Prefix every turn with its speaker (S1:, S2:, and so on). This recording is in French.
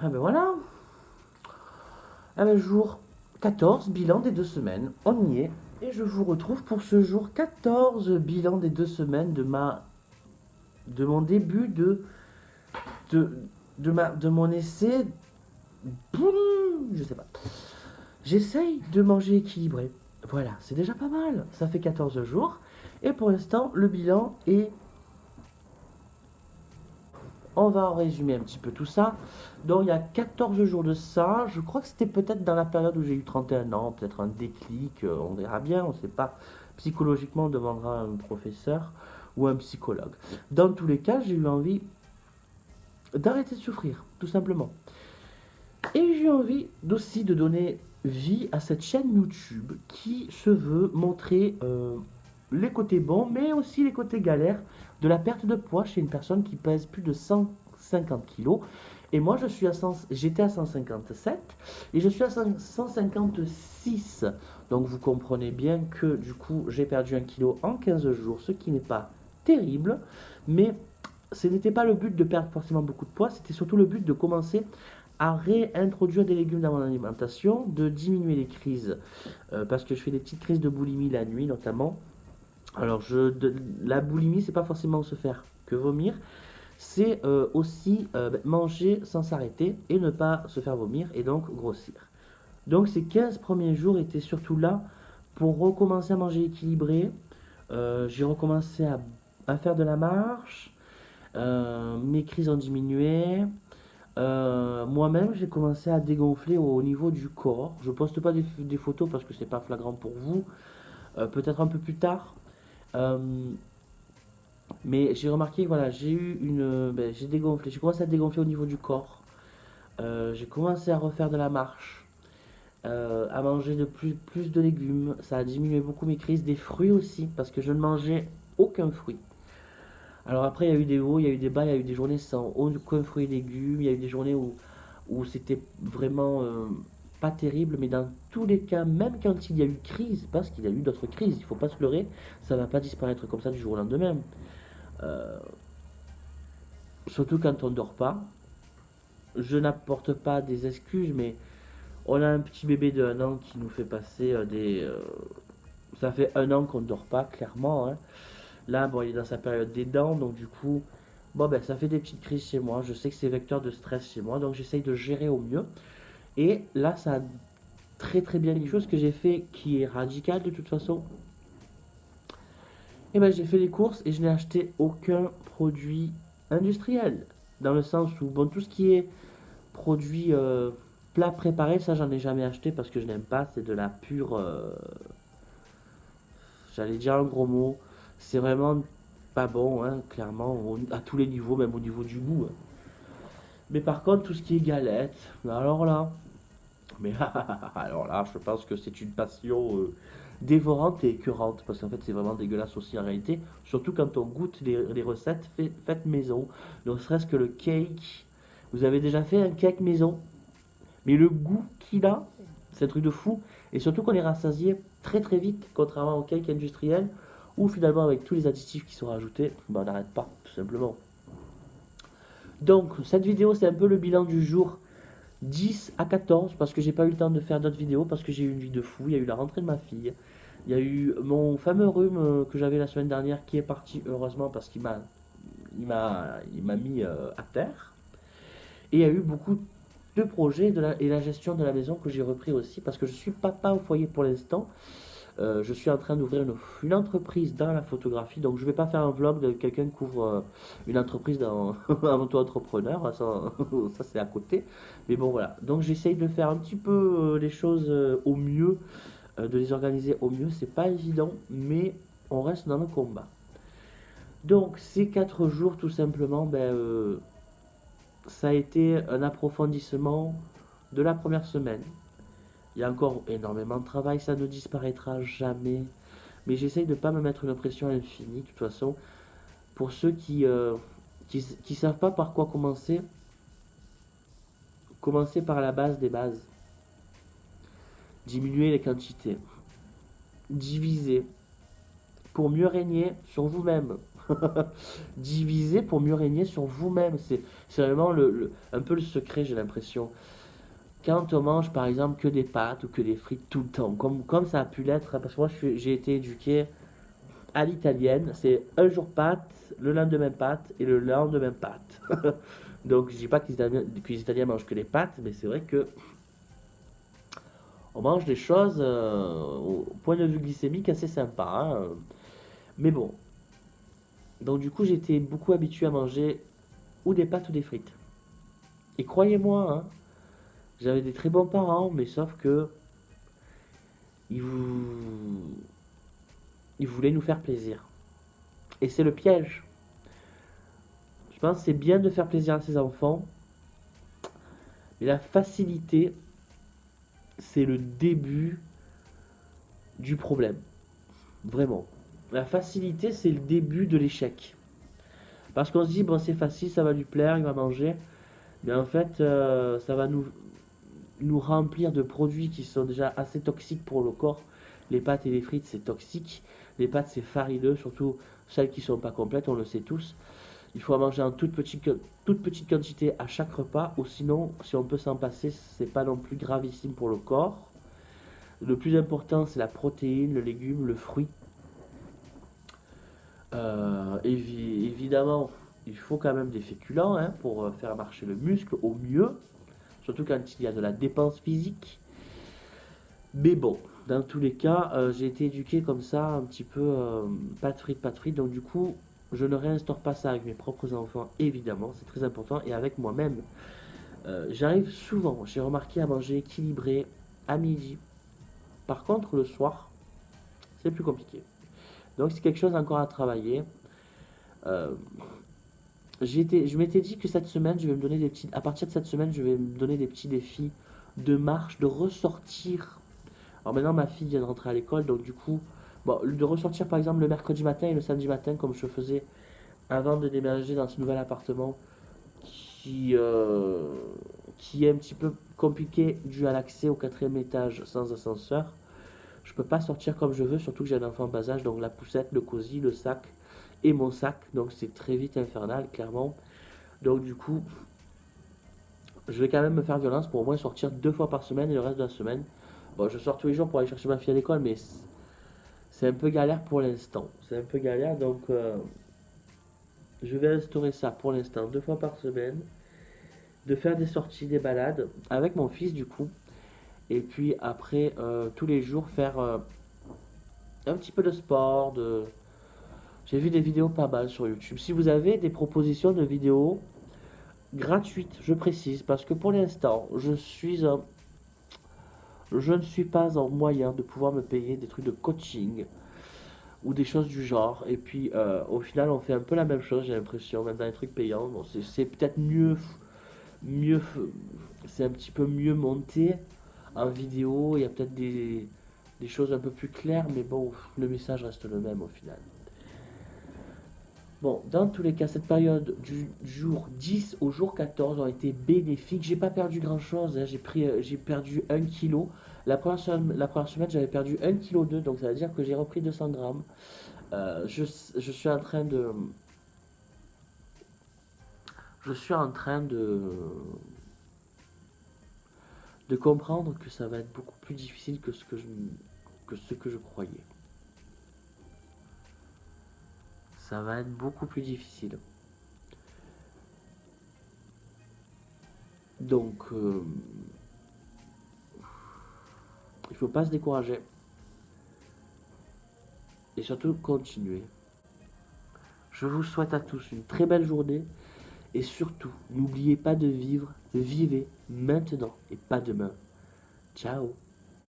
S1: Ah ben voilà. Ah ben jour 14, bilan des 2 semaines. On y est. Et je vous retrouve pour ce jour 14, bilan des 2 semaines de mon début de, de mon essai. Je sais pas. J'essaye de manger équilibré. Voilà, c'est déjà pas mal. Ça fait 14 jours. Et pour l'instant, le bilan est. On va résumer un petit peu tout ça. Donc il y a 14 jours de ça, je crois que c'était peut-être dans la période où j'ai eu 31 ans, peut-être un déclic, on verra bien, on ne sait pas. Psychologiquement, on demandera à un professeur ou un psychologue. Dans tous les cas, j'ai eu envie d'arrêter de souffrir, tout simplement. Et j'ai envie aussi de donner vie à cette chaîne YouTube qui se veut montrer les côtés bons, mais aussi les côtés galères de la perte de poids chez une personne qui pèse plus de 150 kilos. Et moi, j'étais à 157 et je suis à 156. Donc vous comprenez bien que du coup, j'ai perdu 1 kilo en 15 jours, ce qui n'est pas terrible. Mais ce n'était pas le but de perdre forcément beaucoup de poids, c'était surtout le but de commencer à réintroduire des légumes dans mon alimentation, de diminuer les crises, parce que je fais des petites crises de boulimie la nuit notamment. Alors la boulimie, c'est pas forcément se faire que vomir, c'est aussi manger sans s'arrêter et ne pas se faire vomir et donc grossir. Donc ces 15 premiers jours étaient surtout là pour recommencer à manger équilibré. J'ai recommencé à faire de la marche, mes crises ont diminué. Moi-même, j'ai commencé à dégonfler au niveau du corps. Je poste pas des photos parce que c'est pas flagrant pour vous. Peut-être un peu plus tard. Euh, mais j'ai remarqué que voilà, j'ai dégonflé. J'ai commencé à dégonfler au niveau du corps. J'ai commencé à refaire de la marche, à manger de plus de légumes. Ça a diminué beaucoup mes crises. Des fruits aussi, parce que je ne mangeais aucun fruit. Alors après, il y a eu des hauts, il y a eu des bas, il y a eu des journées sans aucun fruit et légumes. Il y a eu des journées où c'était vraiment pas terrible, mais dans tous les cas, même quand il y a eu crise, parce qu'il y a eu d'autres crises, il faut pas se leurrer, ça va pas disparaître comme ça du jour au lendemain. Euh, Surtout quand on dort pas. Je n'apporte pas des excuses, mais on a un petit bébé de 1 an qui nous fait passer ça fait 1 an qu'on ne dort pas, clairement, hein. Là, bon, il est dans sa période des dents, donc du coup, bon, ben, ça fait des petites crises chez moi. Je sais que c'est vecteur de stress chez moi, donc j'essaye de gérer au mieux. Et là, ça a très très bien quelque chose que j'ai fait qui est radical de toute façon. Et ben j'ai fait les courses et je n'ai acheté aucun produit industriel. Dans le sens où, bon, tout ce qui est produit plat préparé, ça j'en ai jamais acheté parce que je n'aime pas, c'est de la pure. J'allais dire un gros mot, c'est vraiment pas bon, hein, clairement, à tous les niveaux, même au niveau du goût, hein. Mais par contre, tout ce qui est galette, alors là, mais alors là, je pense que c'est une passion dévorante et écœurante, parce qu'en fait, c'est vraiment dégueulasse aussi en réalité, surtout quand on goûte les recettes faites maison. Ne serait-ce que le cake. Vous avez déjà fait un cake maison, mais le goût qu'il a, c'est un truc de fou, et surtout qu'on est rassasié très très vite, contrairement au cake industriel, où finalement, avec tous les additifs qui sont rajoutés, ben, on n'arrête pas, tout simplement. Donc, cette vidéo, c'est un peu le bilan du jour 10 à 14 parce que j'ai pas eu le temps de faire d'autres vidéos parce que j'ai eu une vie de fou. Il y a eu la rentrée de ma fille. Il y a eu mon fameux rhume que j'avais la semaine dernière qui est parti heureusement parce qu'il m'a mis à terre. Et il y a eu beaucoup de projets et la gestion de la maison que j'ai repris aussi parce que je suis papa au foyer pour l'instant. Je suis en train d'ouvrir une entreprise dans la photographie, donc je ne vais pas faire un vlog de quelqu'un qui ouvre une entreprise dans un auto-entrepreneur, ça c'est à côté. Mais bon voilà, donc j'essaye de faire un petit peu les choses au mieux, de les organiser au mieux. C'est pas évident, mais on reste dans le combat. Donc ces 4 jours, tout simplement, ça a été un approfondissement de la première semaine. Il y a encore énormément de travail, ça ne disparaîtra jamais. Mais j'essaye de ne pas me mettre une pression infinie. De toute façon, pour ceux qui savent pas par quoi commencer, commencez par la base des bases. Diminuer les quantités. Diviser. Pour mieux régner sur vous-même. Diviser pour mieux régner sur vous-même. C'est vraiment un peu le secret, j'ai l'impression. Quand on mange par exemple que des pâtes ou que des frites tout le temps, comme ça a pu l'être, hein, parce que moi j'ai été éduqué à l'italienne, c'est un jour pâtes, le lendemain pâtes et le lendemain pâtes. Donc je dis pas que les Italiens mangent que les pâtes, mais c'est vrai que on mange des choses au point de vue glycémique assez sympa, hein. Mais bon, donc du coup j'étais beaucoup habitué à manger ou des pâtes ou des frites. Et croyez-moi, hein, j'avais des très bons parents, mais sauf que ils, vou- ils voulaient nous faire plaisir. Et c'est le piège. Je pense que c'est bien de faire plaisir à ses enfants, mais la facilité, c'est le début du problème. Vraiment. La facilité, c'est le début de l'échec. Parce qu'on se dit, bon, c'est facile, ça va lui plaire, il va manger. Mais en fait, ça va nous remplir de produits qui sont déjà assez toxiques pour le corps. Les pâtes et les frites, c'est toxique. Les pâtes, c'est farineux, surtout celles qui ne sont pas complètes, on le sait tous. Il faut en manger en toute petite quantité à chaque repas, ou sinon, si on peut s'en passer, c'est pas non plus gravissime pour le corps. Le plus important, c'est la protéine, le légume, le fruit. Évidemment, il faut quand même des féculents, hein, pour faire marcher le muscle au mieux, surtout quand il y a de la dépense physique. Mais bon, dans tous les cas, j'ai été éduqué comme ça, un petit peu pas de frites, donc du coup, je ne réinstaure pas ça avec mes propres enfants, évidemment, c'est très important, et avec moi-même. J'arrive souvent, j'ai remarqué, à manger équilibré à midi. Par contre, le soir, c'est plus compliqué. Donc c'est quelque chose encore à travailler. Euh, je m'étais dit que cette semaine, je vais me donner des petits, à partir de cette semaine, je vais me donner des petits défis de marche, de ressortir. Alors maintenant, ma fille vient de rentrer à l'école, donc du coup, bon, de ressortir par exemple le mercredi matin et le samedi matin, comme je faisais avant de déménager dans ce nouvel appartement qui, euh, qui est un petit peu compliqué dû à l'accès au quatrième étage sans ascenseur. Je peux pas sortir comme je veux, surtout que j'ai un enfant en bas âge, donc la poussette, le cosy, le sac et mon sac, donc c'est très vite infernal, clairement. Donc du coup, je vais quand même me faire violence pour au moins sortir 2 fois par semaine et le reste de la semaine. Bon, je sors tous les jours pour aller chercher ma fille à l'école, mais c'est un peu galère pour l'instant. C'est un peu galère, donc je vais instaurer ça pour l'instant 2 fois par semaine, de faire des sorties, des balades avec mon fils du coup, et puis après tous les jours faire un petit peu de sport. J'ai vu des vidéos pas mal sur YouTube. Si vous avez des propositions de vidéos gratuites, je précise, parce que pour l'instant, je ne suis pas en moyen de pouvoir me payer des trucs de coaching ou des choses du genre. Et puis, au final, on fait un peu la même chose, j'ai l'impression, même dans les trucs payants. Bon, c'est peut-être mieux, c'est un petit peu mieux monté en vidéo. Il y a peut-être des choses un peu plus claires, mais bon, le message reste le même au final. Bon, dans tous les cas, cette période du jour 10 au jour 14 ont été bénéfiques. J'ai pas perdu grand-chose, hein. J'ai perdu 1 kg. La première semaine, j'avais perdu 1,2 kg, donc ça veut dire que j'ai repris 200 grammes. Je suis en train de comprendre que ça va être beaucoup plus difficile que ce que je croyais. Ça va être beaucoup plus difficile. Donc, il ne faut pas se décourager. Et surtout, continuer. Je vous souhaite à tous une très belle journée. Et surtout, n'oubliez pas de vivre, vivez maintenant et pas demain. Ciao